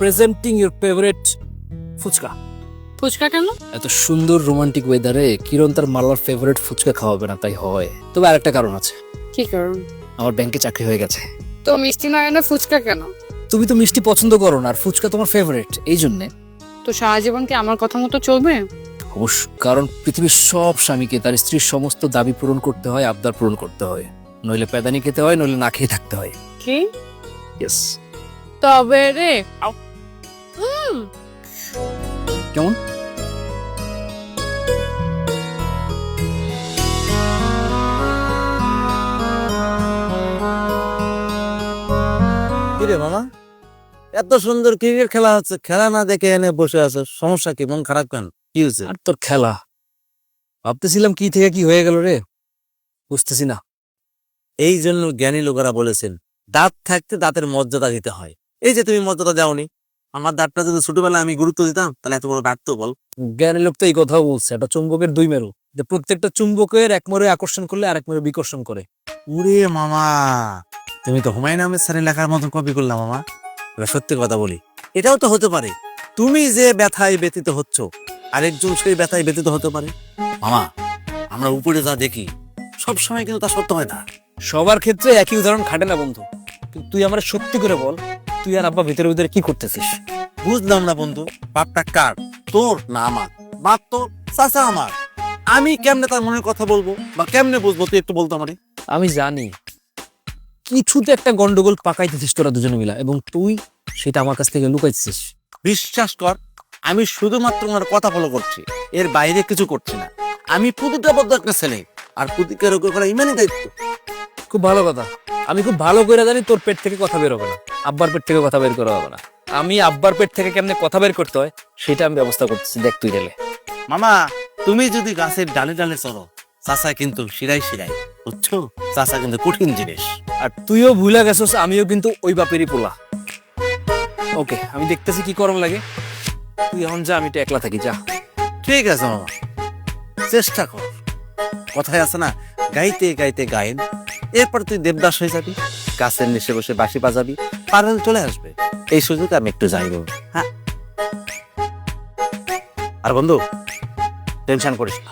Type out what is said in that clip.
Presenting your favourite fuchka. Fuchka কেন? এত সুন্দর রোমান্টিক ওয়েদারে কিরণ তার মালার ফেভারিট ফুচকা খাওয়াবে না, তাই হয়। তবে আরেকটা কারণ আছে, কি কারণ? আমার ব্যাংকে চাকরি হয়ে গেছে। তো মিষ্টি না এনে ফুচকা কেন? তুমি তো মিষ্টি পছন্দ করো না, আর ফুচকা তোমার ফেভারিট, এই জন্যে। তো সারা জীবন কি আমার কথা মতো চলবে? অবশ্য, কারণ পৃথিবীর সব স্বামীকে তার স্ত্রীর সমস্ত দাবি পূরণ করতে হয়, আবদার পূরণ করতে হয়। নইলে পেদানি খেতে হয়, নইলে না খেয়ে থাকতে হয়। কি? ইয়েস। তবে রে কেমন? কিরে মামা, এত সুন্দর ক্রিকেট খেলা হচ্ছে, খেলা না দেখে এনে বসে আছে, সমস্যা কি? মন খারাপ কেন? কি হয়েছে? আর তোর খেলা ভাবতেছিলাম কি থেকে কি হয়ে গেল রে, বুঝতেছি না। এই জন্য জ্ঞানী লোকেরা বলেছেন, দাঁত থাকতে দাঁতের মর্যাদা দিতে হয়। এই যে তুমি মর্যাদা দাওনি। আমার দাঁতটা যদি ছোটবেলায় আমি গুরুত্ব দিতাম, তাহলে এত বড় দাঁত তো বল। জ্ঞানী লোক তো এই কথাও বলছে, এটা চুম্বকের দুই মেরু, যে প্রত্যেকটা চুম্বকের এক মেরু আকর্ষণ করলে আরেক মেরু বিকর্ষণ করে। ওরে মামা, তুমি তো হুমায়ুন আহমেদ স্যারের লেখার মতন কপি করলাম মামা। এবার সত্যি কথা বলি, এটাও তো হতে পারে তুমি যে ব্যথায় ব্যতীত হচ্ছ, আরেকজন সেই ব্যথায় ব্যতীত হতে পারে। মামা, আমরা উপরে যা দেখি সব সময় কিন্তু তা সত্য হয় না। সবার ক্ষেত্রে একই উদাহরণ খাটে না বন্ধু। কিন্তু তুই আমার সত্যি করে বল, তুই আর আব্বা ভিতরে ভিতরে কি করতেছিস? বুঝলাম না বন্ধু, বাপটা কার, তোর না আমার? বাপ তো চাচা আমার। আমি কেমনে তার মনের কথা বলবো বা কেমনে বুঝবো? তুই একটু বলতো আমারে। আমি জানি কিছুতে একটা গন্ডগোল পাকাইতেছিস তোরা দুজনে মিলা, এবং তুই সেটা আমার কাছ থেকে লুকাইছিস। বিশ্বাস কর, আমি শুধুমাত্র ওনার কথা ফলো করছি, এর বাইরে কিছু করছি না। আমি প্রতিজ্ঞাবদ্ধ একটা ছেলে, আর প্রতিজ্ঞা রক্ষা করা ইমানই দায়িত্ব। খুব ভালো কথা। আমি খুব ভালো করে জানি তোর পেট থেকে কথা বের হবে না, আব্বার পেট থেকে কথা বের করা হবে না। আমি আব্বার পেট থেকে কেমনে কথা বের করতে হয় সেটা আমি ব্যবস্থা করতেছি, দেখ তুই গেলে। মামা, তুমি যদি গাছের ডালে ডালে চলো, চাচা কিন্তু শিরাই শিরাই, বুঝছো? চাচা কিন্তু কঠিন জিনিস। আর তুইও ভুলে গেছস আমিও কিন্তু ওই বাপেরই পোলা। ওকে, আমি দেখতেছি কি করণ লাগে। তুই এখন যা, আমি তো একলা থাকি, যা। ঠিক আছে মামা, চেষ্টা কর। কথায় আছে না, গাইতে গাইতে গায়েন। এরপর তুই দেবদাস হয়ে যাবি, গাছের নিচে বসে বাঁশি বাজাবি, পারেল চলে আসবে। এই সুযোগে আমি একটু যাইব। হ্যাঁ, আর বন্ধু, টেনশন করিস না,